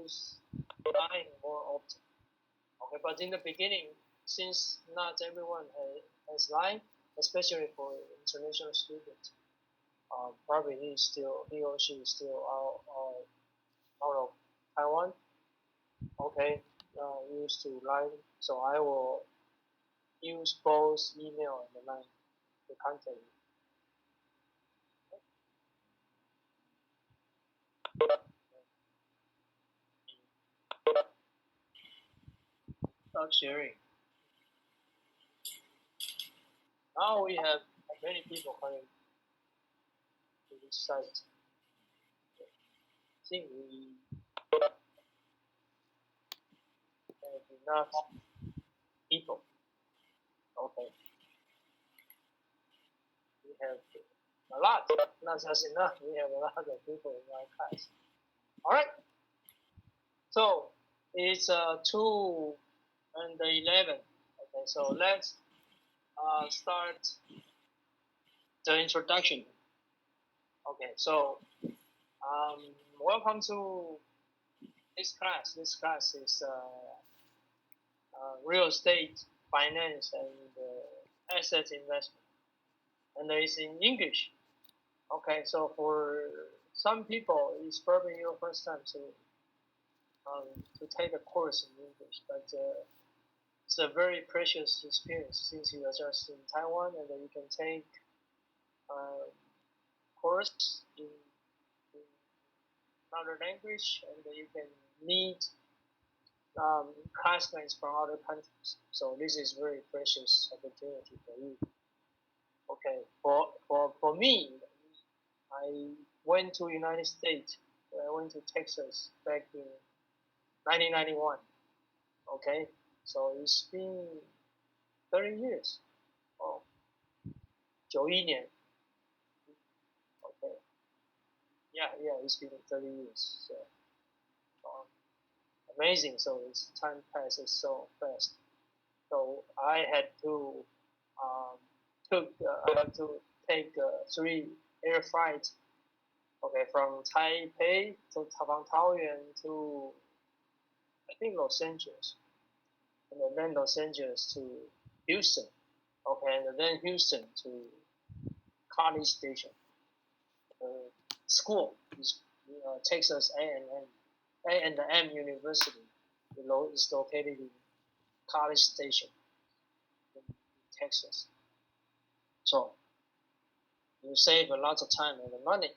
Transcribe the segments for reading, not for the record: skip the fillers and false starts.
use Line more often. Okay, but in the beginning, since not everyone has Line, especially for international students, probably he or she is still out of Taiwan. Okay, used to Line, so I will use both email and Line to contact you. Start sharing. Now we have many people coming to this site. I think we have enough people. Okay, we have a lot, not just enough. We have a lot of people in our class. All right. So it's 2:11. Okay, so let's start the introduction. Okay, so welcome to this class. This class is real estate, finance, and asset investment, and it's in English. Okay, so for some people, it's probably your first time to take a course in English, but it's a very precious experience since you are just in Taiwan, and then you can take course in another language, and then you can meet classmates from other countries. So this is very precious opportunity for you. Okay, for me, I went to United States. I went to Texas back in 1991. Okay, so it's been 30 years. Oh, 91年. Okay, yeah, it's been 30 years. So amazing. So time passes so fast. So I had to take 3 air flights. Okay, from Taipei to Taoyuan to I think Los Angeles, and then Los Angeles to Houston. Okay, and then Houston to College Station. School is Texas A&M University. Is located in College Station in Texas. So you save a lot of time and money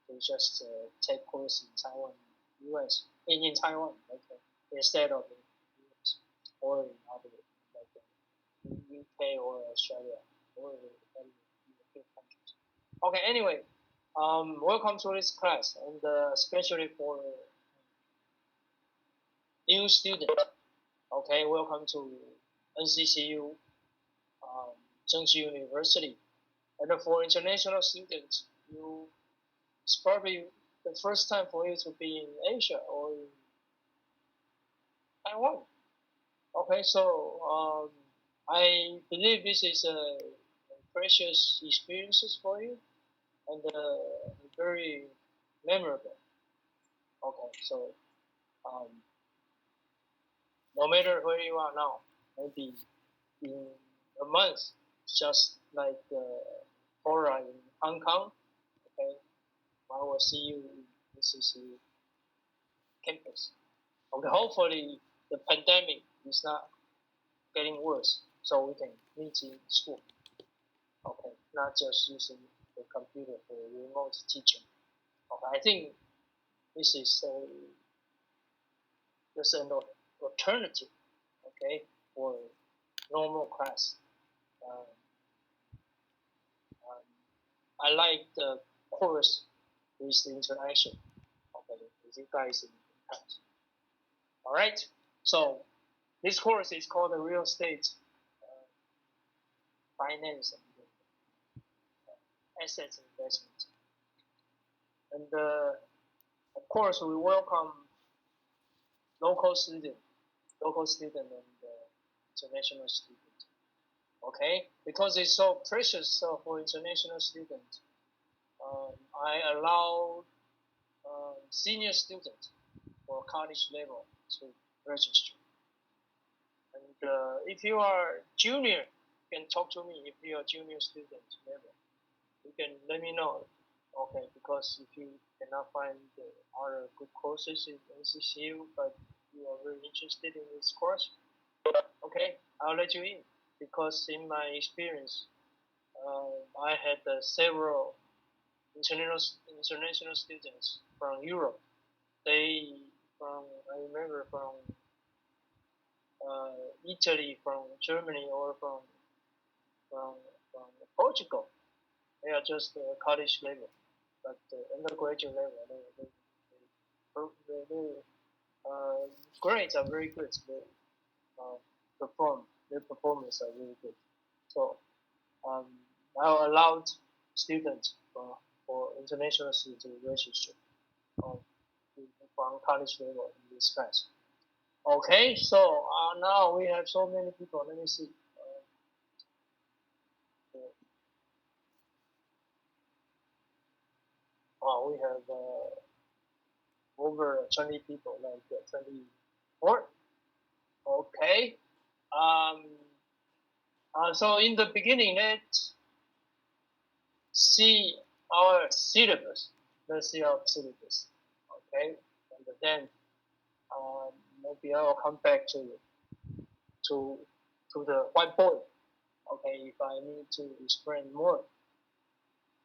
to just take course in Taiwan, U.S. in Taiwan, okay, instead of in U.S. or in other like UK or Australia or any European countries. Okay, anyway, welcome to this class, and especially for new student. Okay, welcome to NCCU, Zhengzhi University, and for international students, it's probably the first time for you to be in Asia or in Taiwan. Okay, so I believe this is a precious experiences for you and very memorable. Okay, so no matter where you are now, maybe in a month, just like Cora in Hong Kong, okay, I will see you in NCCU campus. Okay, hopefully the pandemic is not getting worse, so we can meet in school. Okay, not just using the computer for remote teaching. Okay, I think this is just an alternative. Okay, for normal class. Um, I like the course with the interaction. Okay, with you guys in class. All right, so this course is called the real estate finance and assets investment. And of course, we welcome local student and international student. Okay, because it's so precious for international students, I allow senior students for college level to register. And if you are junior, you can talk to me. If you are junior student level, you can let me know. Okay, because if you cannot find the other good courses in NCCU, but you are very interested in this course, okay, I'll let you in. Because in my experience, I had several international students from Europe. They from I remember from Italy, from Germany, or from from Portugal. They are just college level, but undergraduate level, they grades are very good. They uh, perform their performance are really good. So um, I allowed students for international students to register um, from college level in this class. Okay, so now we have so many people. Let me see. We have over 20 people, like 24. Okay. Um, so in the beginning, let's see our syllabus. Let's see our syllabus. Okay. And then um, maybe I'll come back to to the whiteboard. Okay, if I need to explain more.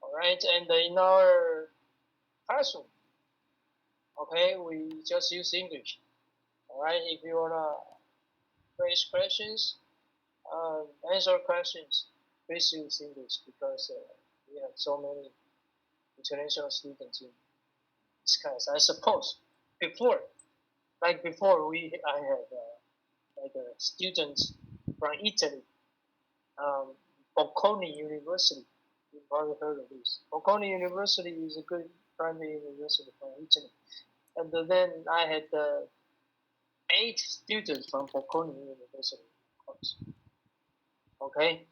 All right, and in our classroom, okay, we just use English. All right, if you wanna raise questions, answer questions, please use English because we have so many international students in this class. I suppose before, like before, I had like students from Italy, um, Bocconi University. You've probably heard of this. Bocconi University is a good private university from Italy. And then I had 8 students from Bocconi University. Okay,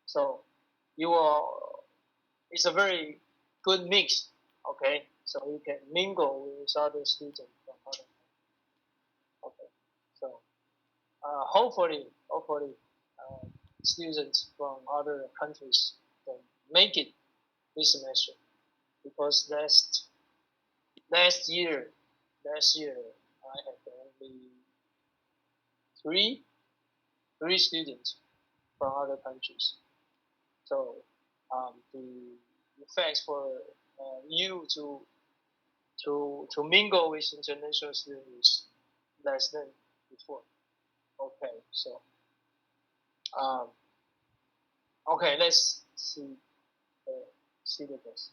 so you are. It's a very good mix. Okay, so you can mingle with other students from other. Okay, so hopefully, uh, students from other countries can make it this semester because last year last year I had only three three students from other countries. So the effects for you to mingle with international students is less than before. Okay, so um, okay, let's see the syllabus.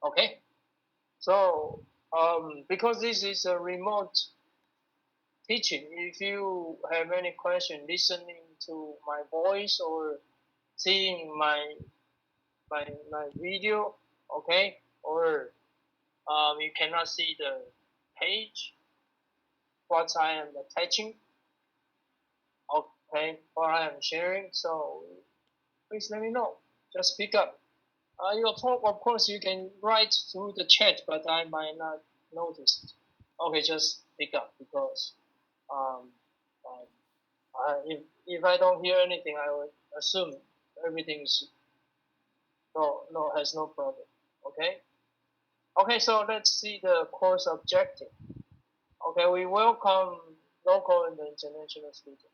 Okay, so because this is a remote teaching, if you have any question listening to my voice or seeing my video, okay, or you cannot see the page what I am attaching, okay, what I am sharing. So please let me know. Just speak up. Of course, you can write through the chat, but I might not notice. Okay, just speak up because um, um, if I don't hear anything, I would assume everything is no has no problem. Okay. Okay, so let's see the course objective. Okay, we welcome local and international students.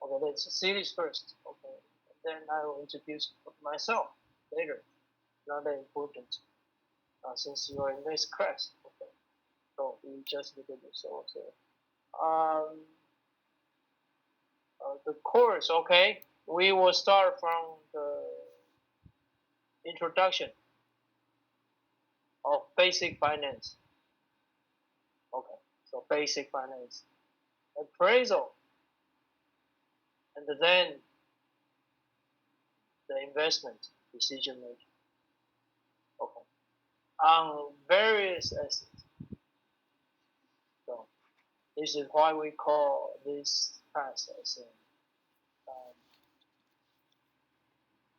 Okay, let's see this first. Okay, then I will introduce myself later. Not that important since you are in this class. Okay, so we just look at this also. Um, the course. Okay, we will start from the introduction of basic finance. Okay, so basic finance, appraisal, and then the investment decision making. Okay, on various assets. So this is why we call this class as an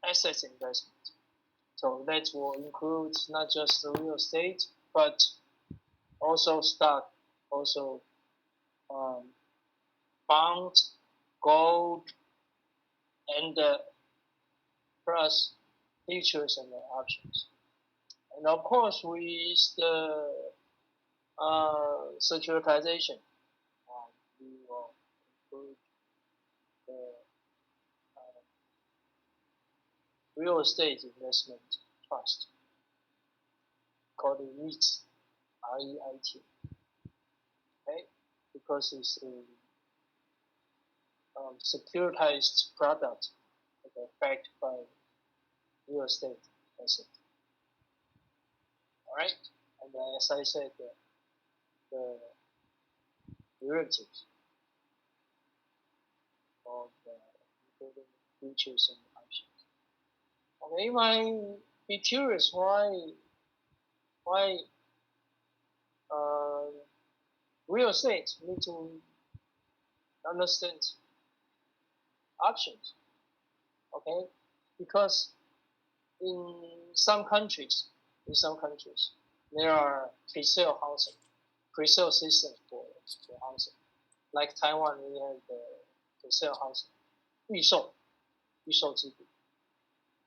assets investment. So that will include not just the real estate, but also stock, also bonds, gold, and plus futures and options. And of course, with the securitization, we will include the real estate investment trust called REIT, REIT, okay? Because it's a securitized product, okay, backed by real estate asset. All right, and as I said, the derivatives of including futures and options. Okay, you might be curious why real estate need to understand options. Okay, because in some countries, there are pre-sale housing, pre-sale system for housing. Like Taiwan, we have the pre-sale housing, 预售制度.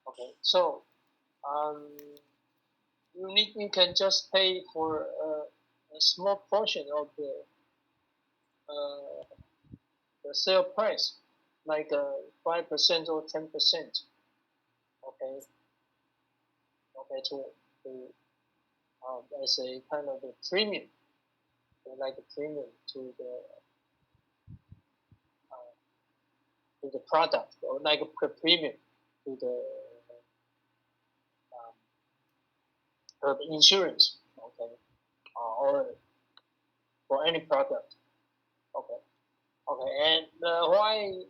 Okay, so you can just pay for a small portion of the sale price, like 5% or 10%. Okay, to as a kind of a premium, like a premium to the product, or like a premium to the insurance, okay, or for any product, okay, and why,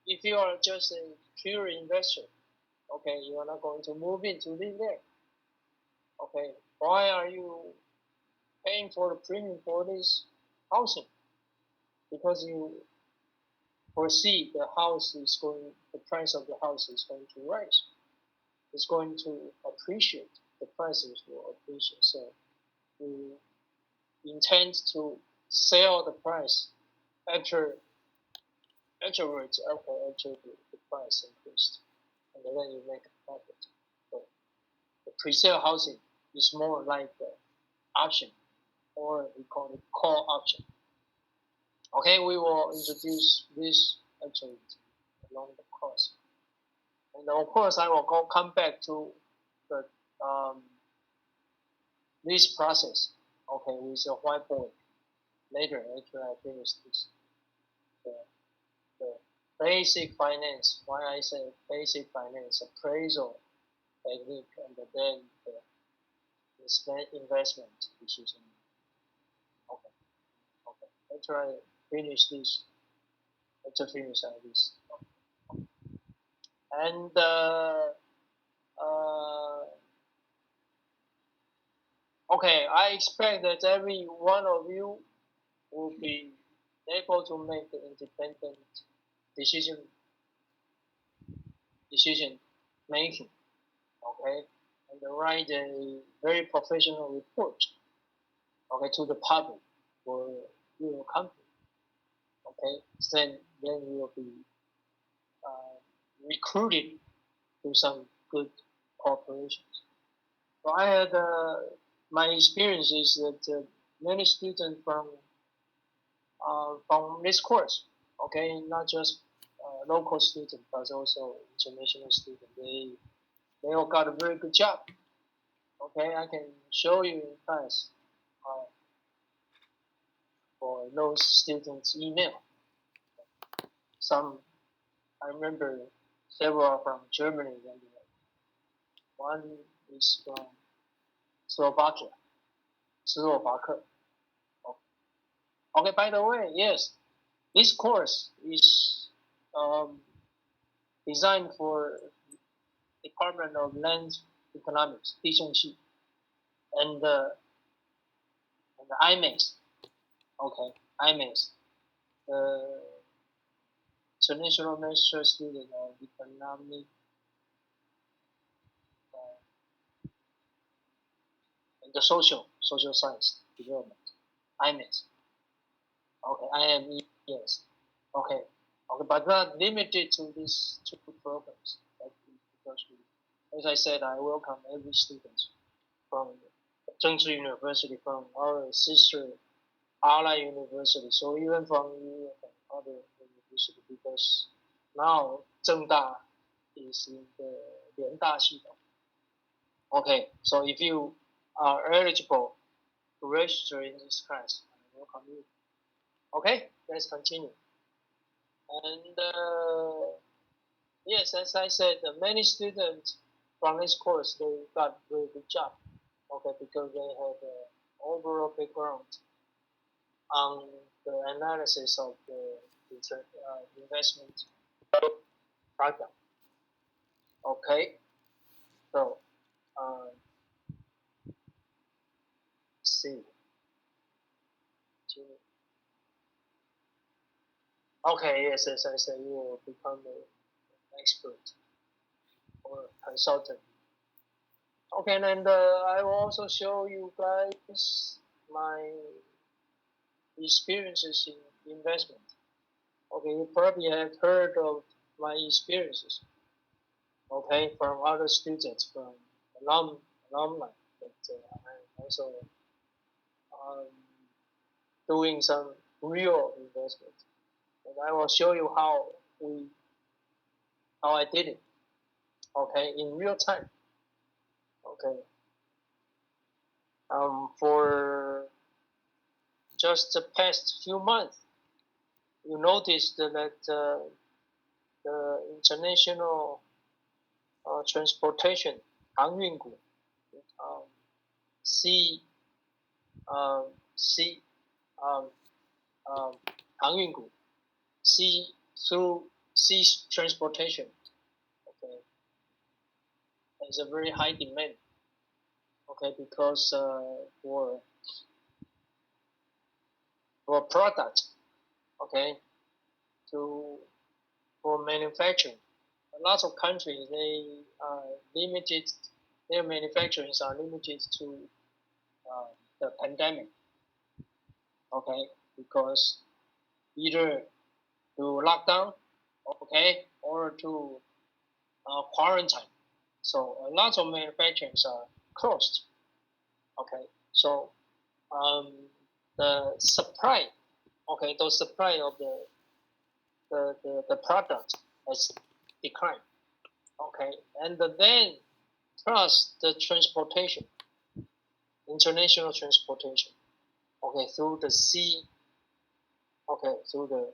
if you are just a pure investor, okay, you are not going to move in to live there, okay, why are you paying for the premium for this housing? Because you foresee the price of the house is going to rise. It's going to appreciate. The prices will appreciate. So you intend to sell the price after the price increased, and then you make a profit. So the pre-sale housing is more like the option, or we call it call option. Okay, we will introduce this actually along the course. And of course, I will come back to the this process, okay, with a whiteboard later after I finish this. The basic finance, why I say basic finance, appraisal technique, and then the investment decision. Okay. After I finish this, and okay, I expect that every one of you will be able to make the independent decision making, okay, and write a very professional report, okay, to the public for your company, okay. Then you will be recruited to some good corporations. So I had my experience is that many students from this course, okay, not just local students, but also international students. They all got a very good job. Okay, I can show you in class for those students' email. Some, I remember several from Germany, and one is from Slovakia. Okay, by the way, yes, this course is designed for Department of Land Economics, 地政系, and the IMAX. Okay, IMAX. international master student of economic and the social science development. IMES. Okay, IME, yes. Okay, but not limited to these two programs. Because as I said, I welcome every student from Zhengzhi University, from our sister Ala University, so even from other university, because now Zhengda is in the Lianda 系统. Okay, so if you are eligible to register in this class, I welcome you. Okay, let's continue. And yes, as I said, many students from this course, they got very good job. Okay, because they have an overall background on the analysis of the investment product. Okay, so see. Okay, yes, as I said, you will become an expert or consultant. Okay, and I will also show you guys my experiences in investment. Okay, you probably have heard of my experiences. Okay, from other students, from alumni, but I'm also doing some real investment, and I will show you how I did it. Okay, in real time. Okay, for just the past few months, you noticed that the international transportation 航运股 sea 航运股 sea through sea transportation, okay, there's a very high demand, okay, because for product, okay, for manufacturing, lots of countries, they are limited, their manufacturings are limited to the pandemic, okay, because either to lockdown, okay, or to quarantine. So a lot of manufacturings are closed, okay. So the supply, okay, the supply of the product has declined, okay, and then plus the transportation, international transportation, okay, through the sea, okay, through the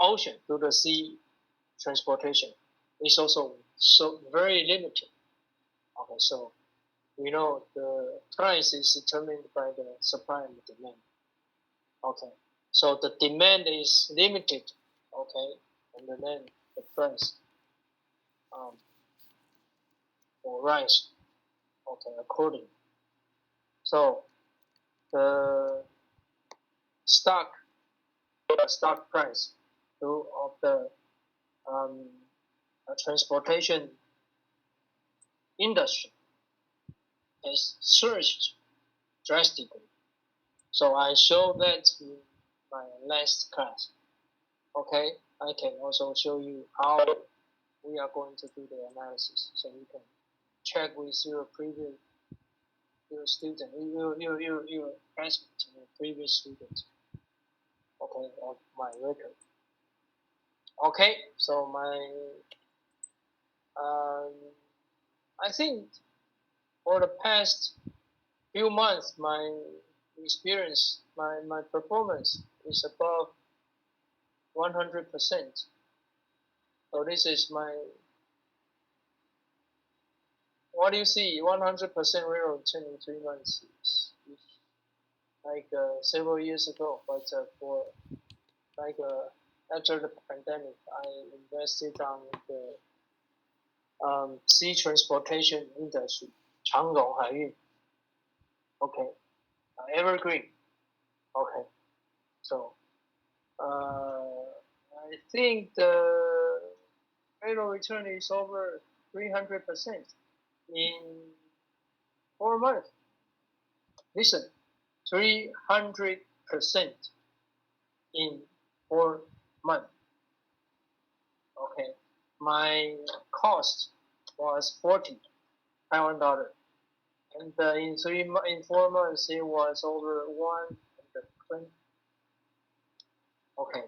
ocean, through the sea transportation is also so very limited. Okay, so we know the price is determined by the supply and the demand. Okay, so the demand is limited, okay, and then the price will rise, okay, accordingly. So the stock price of the transportation industry has surged drastically. So I showed that in my last class. Okay, I can also show you how we are going to do the analysis, so you can check with your previous student, your classmates, your previous students. Okay, of my record. Okay, so I think for the past few months, my experience, my performance is above 100%. So this is my, what do you see? 100% rate of return in 3 months is like several years ago, but for like after the pandemic, I invested on the sea transportation industry, 长荣海运. Okay, Evergreen. Okay, so I think the rate of return is over 300% in 4 months. Listen, 300% in 4 months. Okay, my cost was 40 Taiwan dollar, and in 4 months it was over 120. Okay,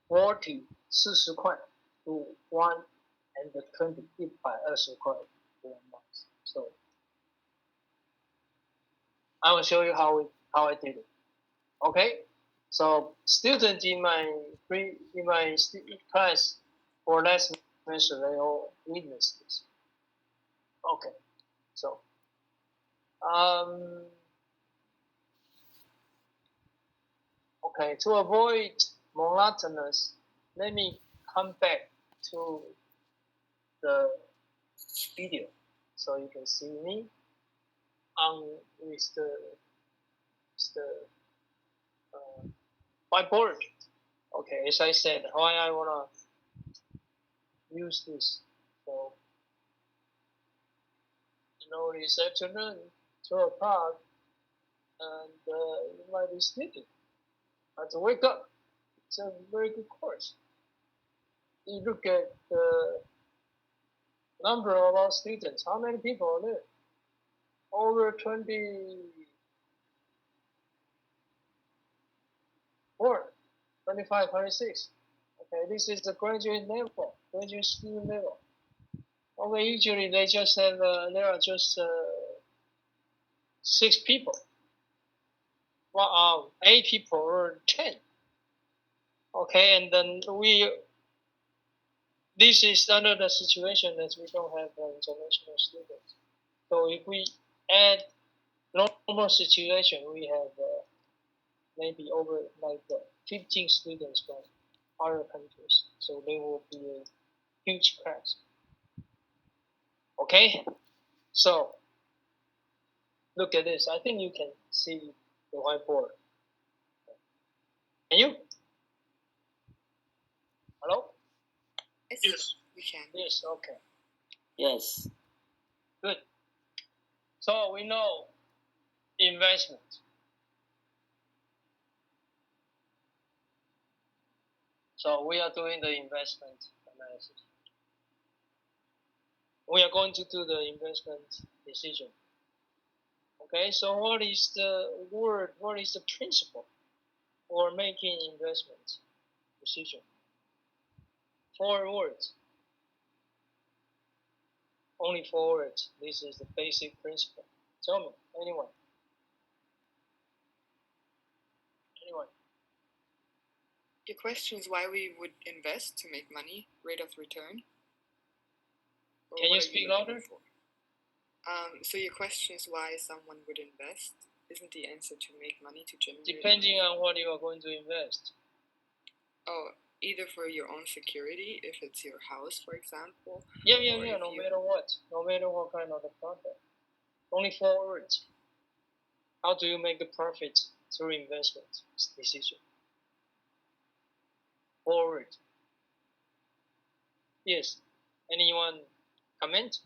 40 40块 to 120 120块 for a month. So I will show you how I did it. Okay, so students in my class for last semester they all witnessed this. Okay, so okay, to avoid monotonous, let me come back to the video so you can see me on with the whiteboard. Okay, as I said, why I wanna use this. So this afternoon, 12 o'clock, and you might be sleeping. But to wake up, it's a very good course. You look at the number of our students. How many people are there? Over 24, 25, 26. Okay, this is the graduate level, graduate student level. Okay, usually they just have, there are just 6 people. Well, 8 people or 10. Okay, and then this is under the situation that we don't have international students. So if we add normal situation, we have maybe over like 15 students from other countries. So there will be a huge class. Okay, so look at this. I think you can see the whiteboard. Can you? Hello? Yes, we can. Yes, okay. Yes. Good. So we know investment. So we are doing the investment analysis. We are going to do the investment decision. Okay, so what is the word, what is the principle for making investment decision? 4 words. Only 4 words. This is the basic principle. Tell me, anyone? Anyone? Your question is why we would invest to make money, rate of return? Or Can what you are speak looking louder? for? So your question is why someone would invest? Isn't the answer to make money, to generate Depending money? on what you are going to invest. Oh, either for your own security, if it's your house, for example. Yeah, or no if you- matter what. No matter what kind of the profit. Only 4 words. How do you make the profit through investment decision? 4 words. Yes. Anyone comment?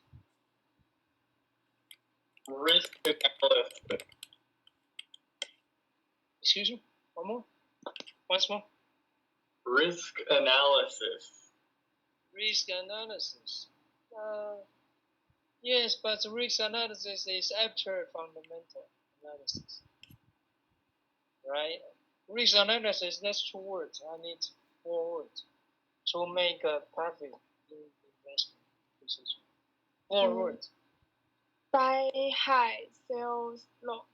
Risk analysis. Excuse me? One more? Once more? Risk analysis. Risk analysis. Yes, but risk analysis is after fundamental analysis. Right? Risk analysis, that's 2 words. I need 4 words to make a profit in investment decision. 4 words. Buy high, sell low.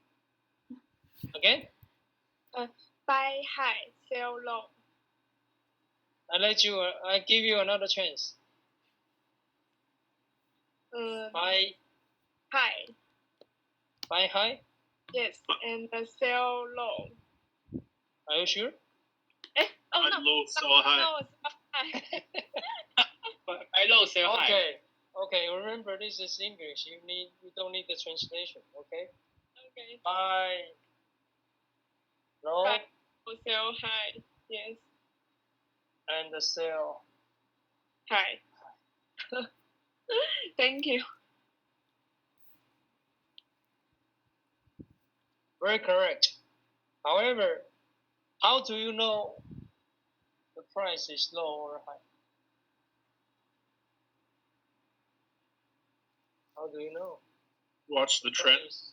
Again? Buy high, sell low. I give you another chance. Buy High. high? Yes, and sell low. Are you sure? Oh no. Low, so high. No, it's not high. Buy low, sell high. Okay. Remember, this is English. You don't need the translation. Okay. Okay. Buy low. Buy low, sell high. Yes. And sell High. Thank you. Very correct. However, how do you know the price is low or high? How do you know? Watch the trends.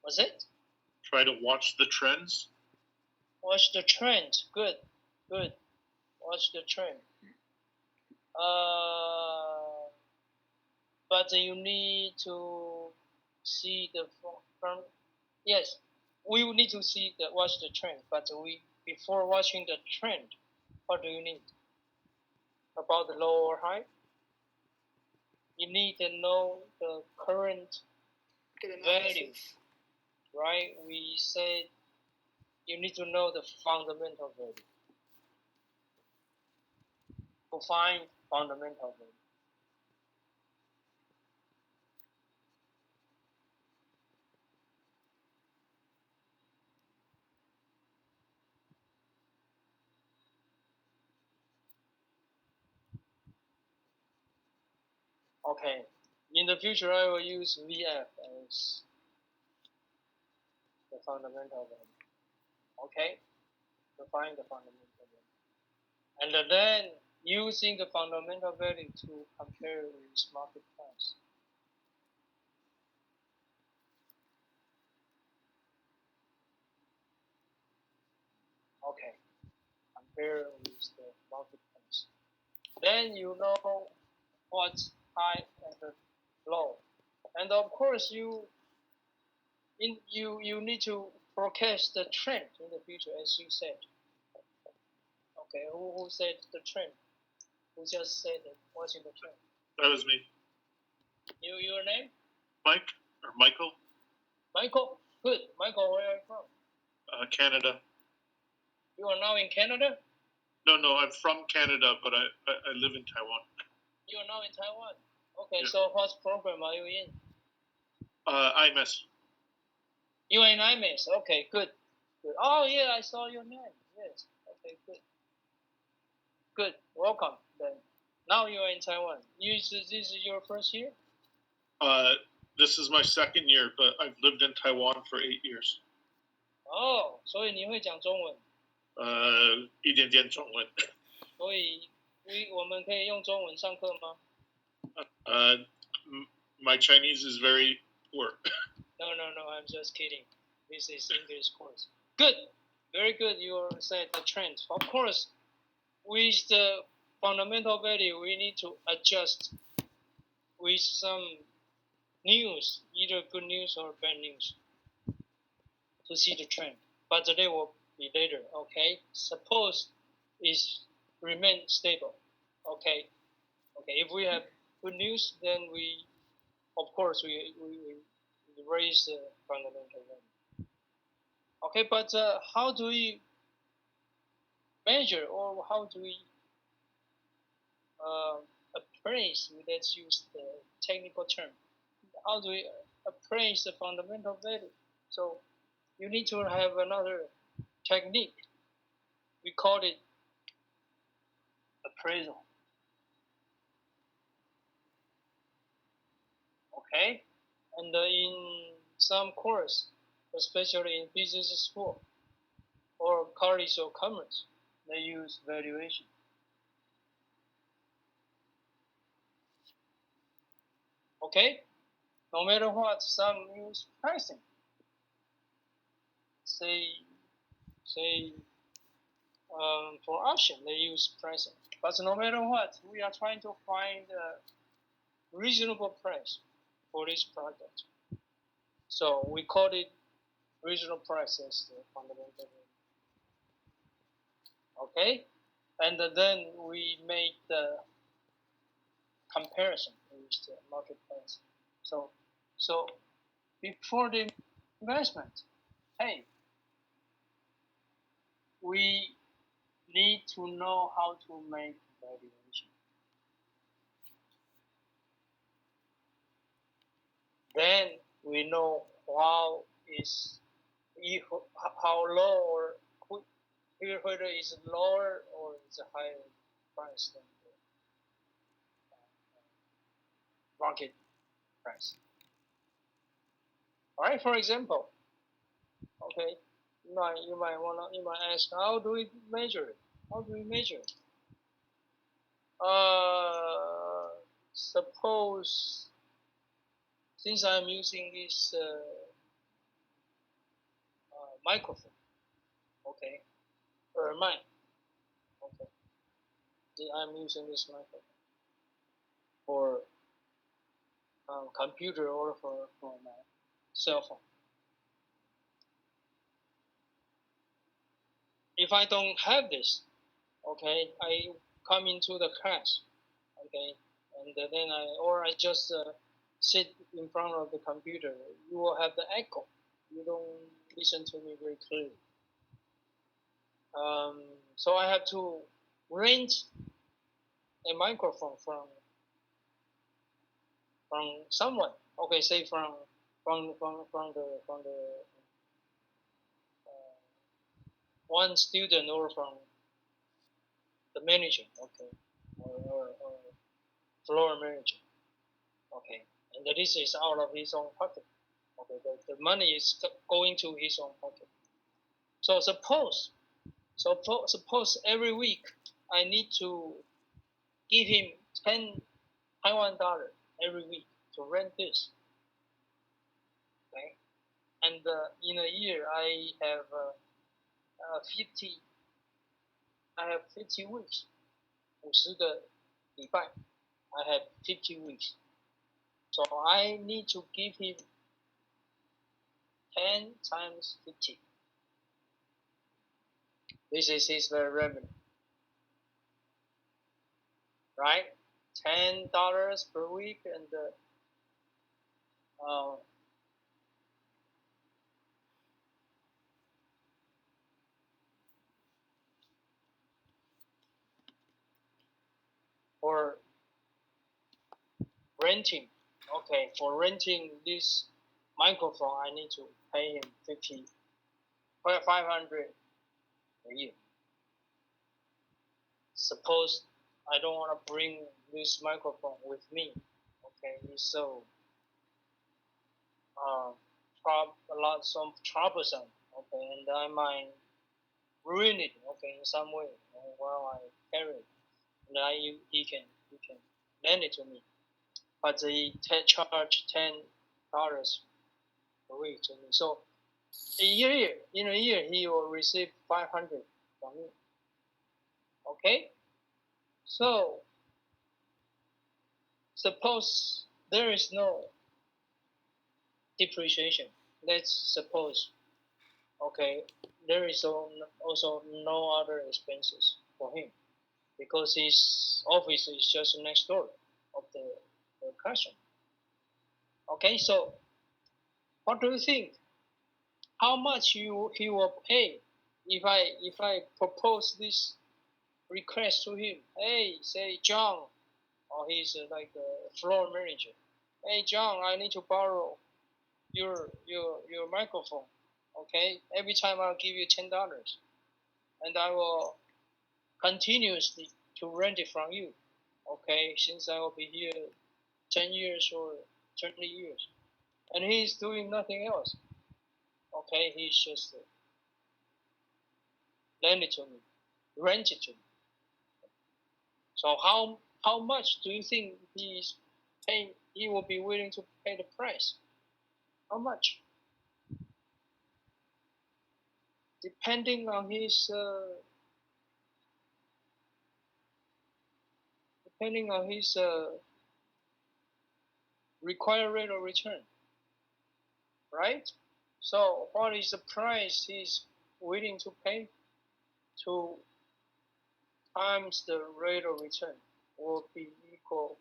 Was it? Try to watch the trends. Watch the trend. Good. Watch the trend. But you need to see the from. Yes, we will need to watch the trend. But before watching the trend, what do you need? About the low or high? You need to know the current value, right? We said you need to know the fundamental value. To find fundamental value. Okay. In the future, I will use VF as the fundamental value. Okay? To find the fundamental value. And then using the fundamental value to compare with market price. Okay. Compare with the market price. Then you know what's high and low. And of course, you need to forecast the trend in the future, as you said. Okay, who said the trend? Who just said it? Watching the trend? That was me. Your name? Mike or Michael? Michael. Good. Michael, where are you from? Canada. You are now in Canada? No, I'm from Canada, but I live in Taiwan. You are now in Taiwan. Okay, Yeah. so what program are you in? IMS. You are in IMS. Okay, good. Oh yeah, I saw your name. Yes. Okay, good. Welcome then. Now you are in Taiwan. This is your first year? This is my second year, but I've lived in Taiwan for 8 years. 哦，所以你会讲中文？一点点中文。所以我们可以用中文上课吗？ My Chinese is very poor. No, I'm just kidding. This is English course. Good, very good. You said the trend. Of course, with the fundamental value, we need to adjust with some news, either good news or bad news, to see the trend. But they will be later. Okay. Suppose it remain stable. Okay. If we have good news, then we raise the fundamental value. Okay, but how do we measure, or how do we appraise? Let's use the technical term. How do we appraise the fundamental value? So you need to have another technique. We call it appraisal. Okay, and in some course, especially in business school or college or commerce, they use valuation. Okay, no matter what, some use pricing. Say for option, they use pricing. But no matter what, we are trying to find a reasonable price for this product. So we call it reasonable price as the fundamental value. Okay, and then we make the comparison with the market price. So before the investment, hey, we need to know how to make valuation. Then we know how low or whether it's lower or it's a higher price than the market price. All right, for example, okay, you might ask, how do we measure it? How do we measure it? Suppose since I'm using this microphone, okay, or mic, okay, I'm using this microphone for computer or for my cell phone. If I don't have this, okay, I come into the class, okay, and then I just sit in front of the computer, you will have the echo. You don't listen to me very clearly. So I have to rent a microphone from someone. Okay, say from the one student or from the manager, okay, or floor manager, okay, and this is out of his own pocket. Okay, the money is going to his own pocket. So suppose every week I need to give him 10 Taiwan dollar every week to rent this. Okay, and in a year I have 50 weeks. 50个礼拜 I have 50 weeks. So I need to give him 10 times 50. This is his revenue. Right? $10 per week and for renting. Okay, for renting this microphone, I need to pay him 500 a year. Suppose I don't want to bring this microphone with me. Okay, it's so some troublesome. Okay, and I might ruin it. Okay, in some way while I carry it, and he can lend it to me, but they charge $10 per week to me. So in a year he will receive 500 from me. Okay, so suppose there is no depreciation. Let's suppose, okay, there is also no other expenses for him because his office is just next door of the classroom. Okay, so what do you think? How much he will pay if I propose this request to him? Hey, say John, or he's like a floor manager. Hey John, I need to borrow your microphone. Okay, every time I'll give you $10, and I will continuously to rent it from you. Okay, since I will be here 10 years or 20 years, and he's doing nothing else. Okay, he's just lend it to me, rent it to me. So how much do you think he's paying? He will be willing to pay the price? How much? Depending on his required rate of return, right? So what is the price he's willing to pay? 2 times the rate of return will be equal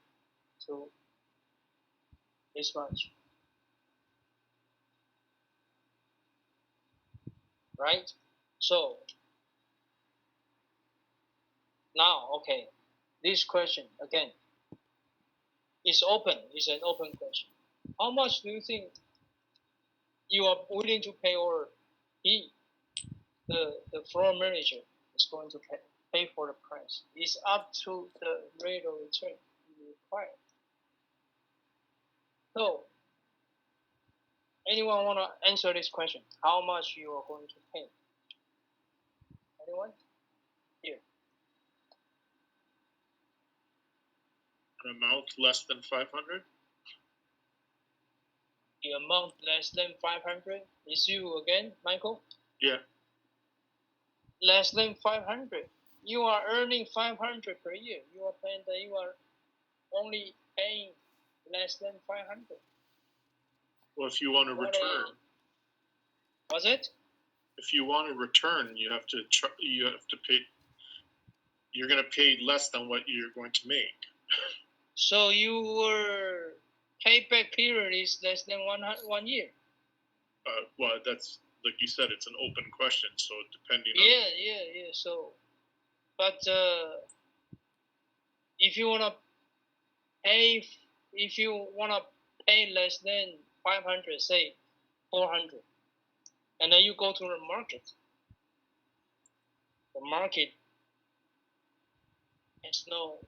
to this much, right? So now, okay, this question again is open. It's an open question. How much do you think you are willing to pay, or he, the floor manager, is going to pay for the price. It's up to the rate of return you require. So, anyone want to answer this question? How much you are going to pay? Anyone? Here. An amount less than 500? The amount less than 500 is you again, Michael? Yeah. Less than 500. You are earning 500 per year. You are paying that you are only paying less than 500. Well, if you want to return, Was it? if you want to return, you have to pay. You're going to pay less than what you're going to make. So your payback period is less than 1 year. Well, that's like you said, it's an open question. So depending Yeah. So, but if you wanna pay less than 500, say 400, and then you go to the market. The market has no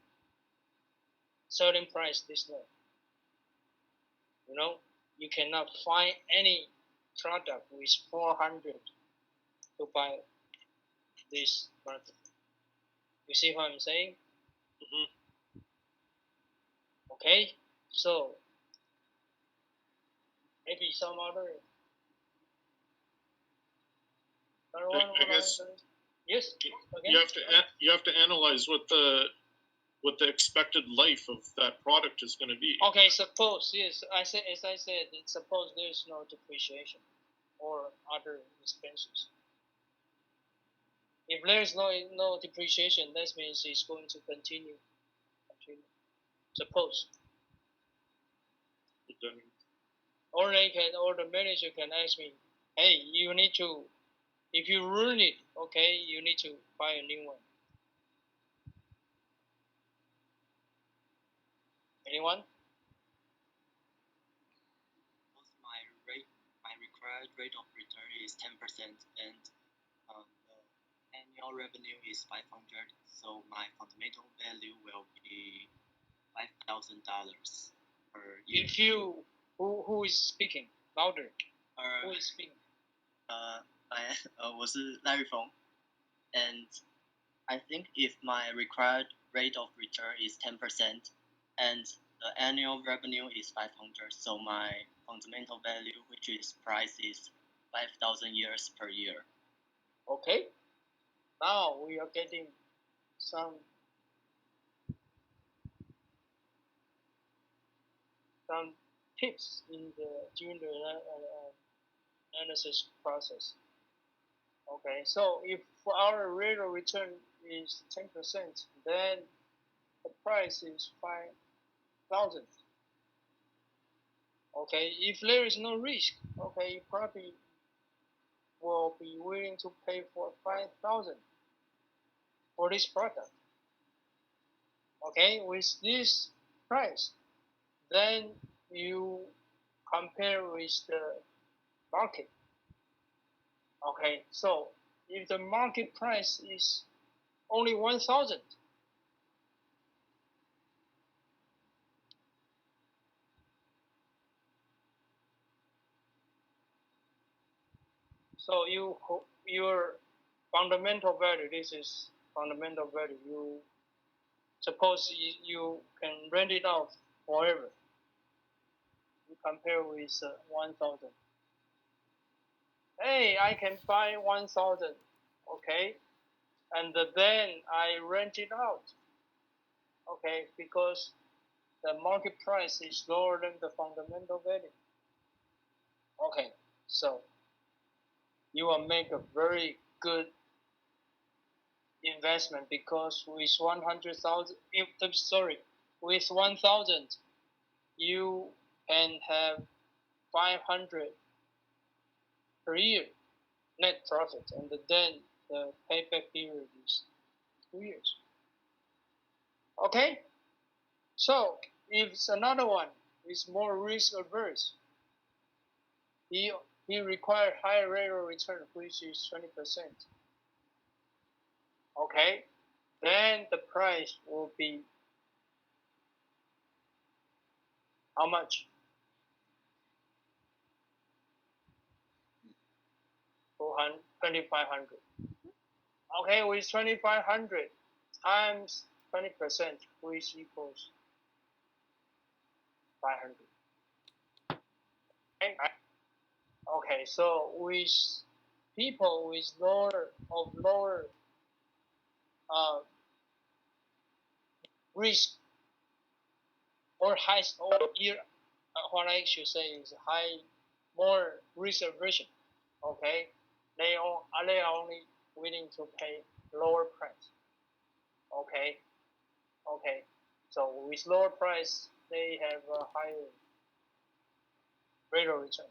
certain price this low. You know, you cannot find any product with 400 to buy this market. You see what I'm saying? Mm-hmm. Okay, so maybe some other. I guess yes. Okay. you have to analyze what the expected life of that product is going to be. Okay, suppose yes, as I said, suppose there is no depreciation or other expenses. If there is no depreciation, that means it's going to continue. Suppose. But then, or the manager can ask me, hey, you need to, if you ruin it, okay, you need to buy a new one. Anyone? My required rate of return is 10%, and the annual revenue is 500. So my fundamental value will be $5,000 per year. If you, who is speaking louder? Who is speaking? 我是赖玉峰, and I think if my required rate of return is 10% and the annual revenue is 500, so my fundamental value, which is price, is 5,000 years per year. Okay. Now we are getting some tips during the analysis process. Okay, so if our rate of return is 10%, then the price is 5,000. Okay, if there is no risk, okay, you probably will be willing to pay for 5,000 for this product. Okay, with this price, then you compare with the market. Okay, so if the market price is only 1,000, so your fundamental value, this is fundamental value. You suppose you can rent it out forever. You compare with 1,000. Hey, I can buy 1,000, okay, and then I rent it out, okay, because the market price is lower than the fundamental value. Okay, so you will make a very good investment because with 100,000, with 1,000, you can have 500 per year net profit, and then the payback period is 2 years. Okay, so if it's another one is more risk averse, he requires higher rate of return, which is 20%. Okay, then the price will be how much? 2,500. Okay, with 2,500 times 20%, which equals 500. Okay, so with people with lower risk or high or year, what I should say is more risk aversion. Okay, they are only willing to pay lower price. Okay, so with lower price, they have a higher rate of return,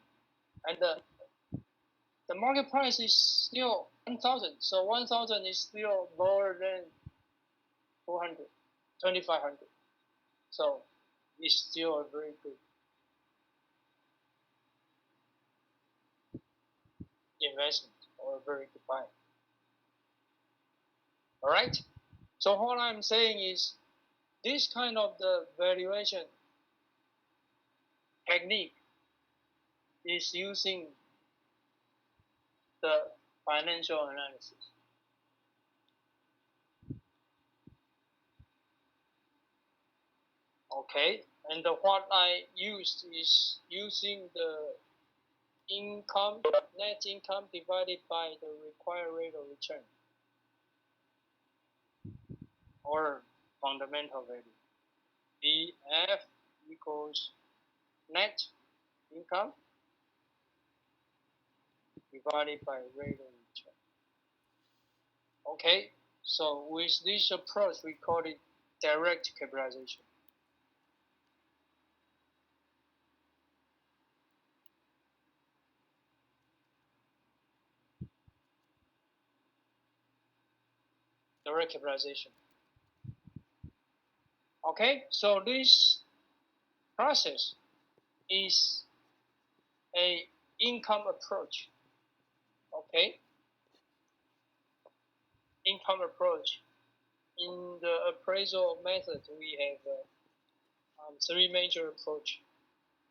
and the market price is still 1,000. So 1,000 is still lower than 2,500. So it's still a very good investment or a very good buy. All right. So what I'm saying is, this kind of the valuation technique is using the financial analysis. Okay, and what I used is using the net income divided by the required rate of return, or fundamental value. VF equals net income divided by rate of return. Okay, so with this approach, we call it direct capitalization. Direct capitalization. Okay, so this process is a income approach. Okay, income approach. In the appraisal method, we have 3 major approach.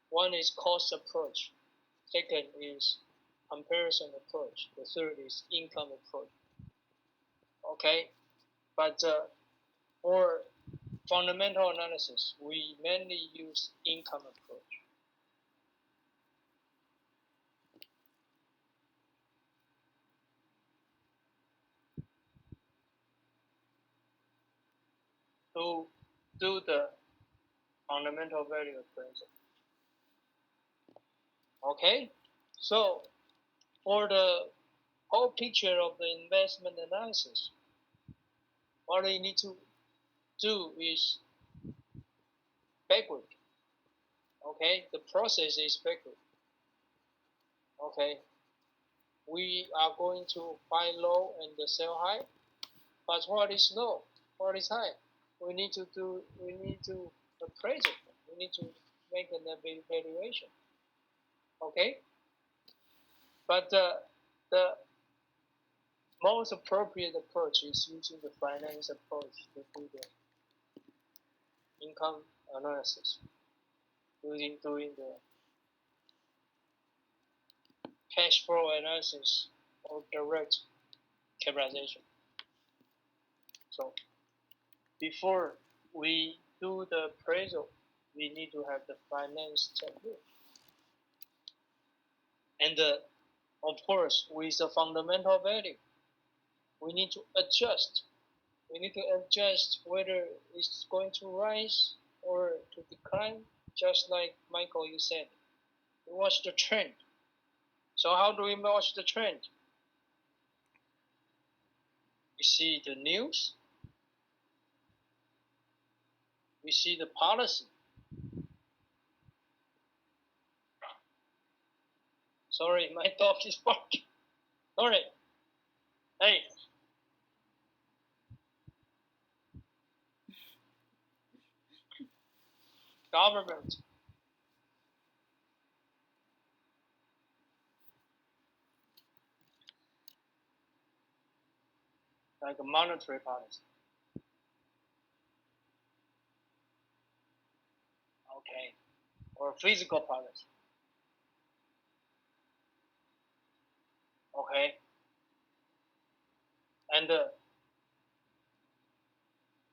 One is cost approach. Second is comparison approach. The third is income approach. Okay, but for fundamental analysis, we mainly use income approach. To do the fundamental value appraisal. Okay, so for the whole picture of the investment analysis, what you need to do is backward. Okay, the process is backward. Okay, we are going to buy low and sell high, but what is low? What is high? We need to appraise it. We need to make an evaluation. Okay, but the most appropriate approach is using the finance approach to do the income analysis, doing the cash flow analysis or direct capitalization. So before we do the appraisal, we need to have the finance technique. And of course, with the fundamental value, we need to adjust. We need to adjust whether it's going to rise or to decline, just like Michael, you said. We watch the trend. So how do we watch the trend? We see the news. We see the policy. Sorry, my dog is barking. Sorry. Hey. Government. like a monetary policy. Okay, or physical policy. Okay, and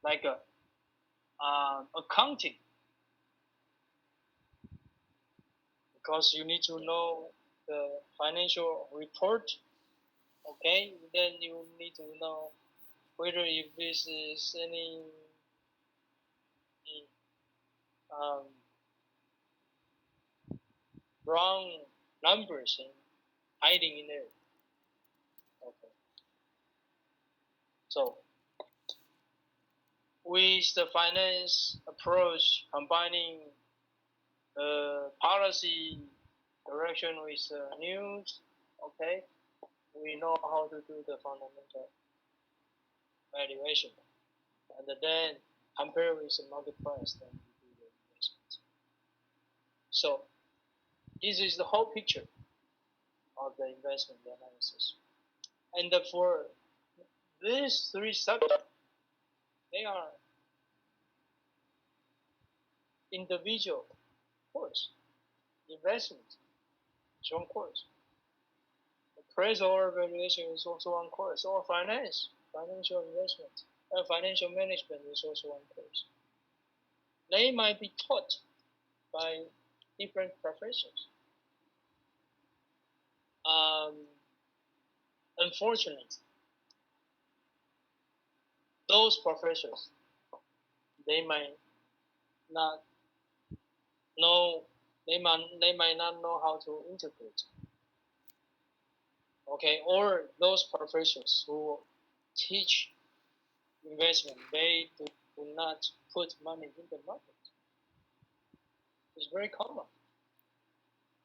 like accounting, because you need to know the financial report. Okay, then you need to know whether if this is any um, wrong numbers and hiding in there. Okay. So with the finance approach, combining policy direction with news, okay, we know how to do the fundamental valuation, and then compare with the market price, then we do the investment. So this is the whole picture of the investment analysis. And for these three subjects, they are individual course. Investment is one course. Appraisal or valuation is also one course. Or financial investment, and financial management is also one course. They might be taught by different professors. Unfortunately, those professors, they might not know, they might not know how to interpret. Okay, or those professors who teach investment, they do not put money in the market. It's very common.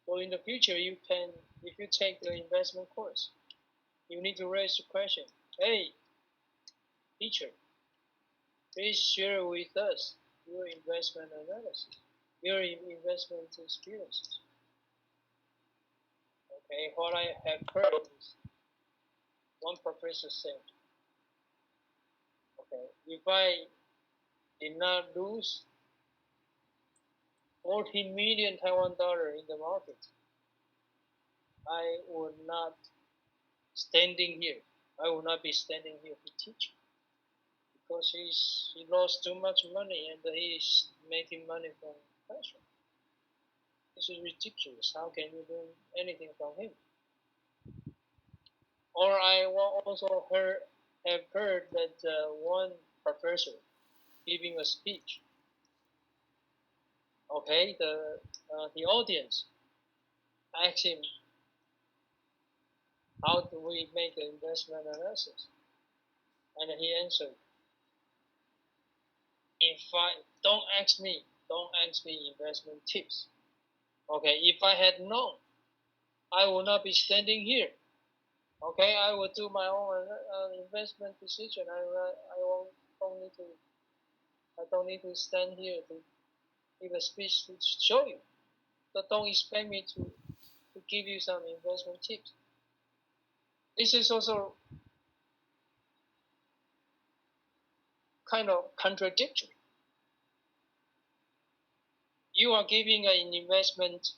So in the future, you can, if you take the investment course, you need to raise the question, hey, teacher, please share with us your investment analysis, your investment experiences. Okay, what I have heard is one professor said, okay, if I did not lose 14 million Taiwan dollar in the market, I would not standing here. I would not be standing here to teach, because he lost too much money and he is making money from passion. This is ridiculous. How can you do anything from him? Or I also have heard that one professor giving a speech. Okay, the audience asked him, how do we make an investment analysis? And he answered, don't ask me investment tips. Okay, if I had known, I would not be standing here. Okay, I would do my own investment decision. I don't need to stand here to give a speech to show you. So don't expect me to give you some investment tips. This is also kind of contradictory. You are giving an investment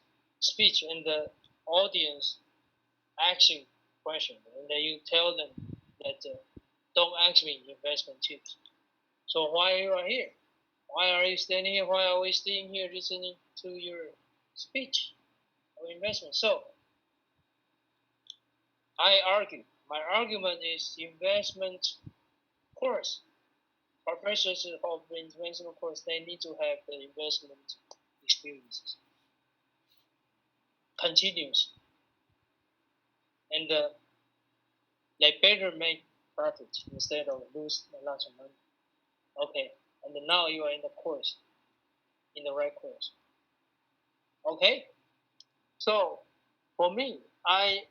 speech and the audience asks you question, and then you tell them that don't ask me investment tips. So why you are here? Why are you standing here? Why are we staying here listening to your speech of investment? So my argument is investment course. Professors of the investment course, they need to have the investment experiences. Continuous. And they better make profit instead of lose a lot of money. Okay, and now you are in the course, in the right course. Okay, so for me, I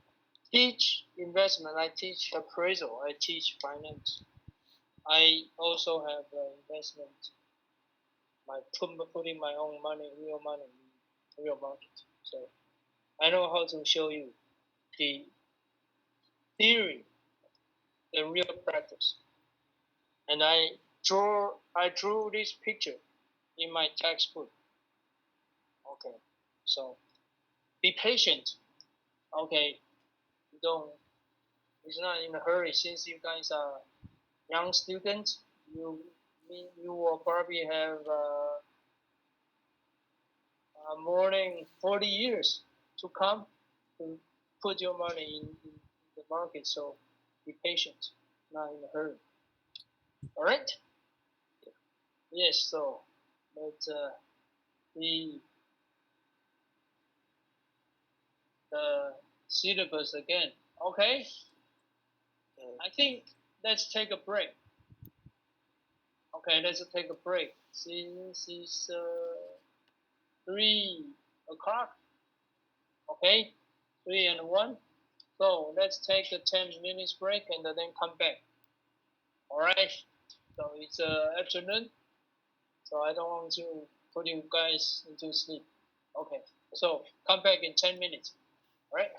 teach investment, I teach appraisal, I teach finance. I also have investment, putting my own money, real market. So I know how to show you the theory, the real practice. And I drew this picture in my textbook. Okay, so be patient. Okay, it's not in a hurry since you guys are young students. You will probably have more than 40 years to come to put your money in the market. So be patient, not in a hurry. All right? Yes. So let's the syllabus again. Okay. I think let's take a break. Okay, let's take a break. Since it's 3 o'clock. Okay, 3 and 1. So let's take a 10 minutes break and then come back. All right. So it's afternoon. So I don't want to put you guys into sleep. Okay. So come back in 10 minutes. All right.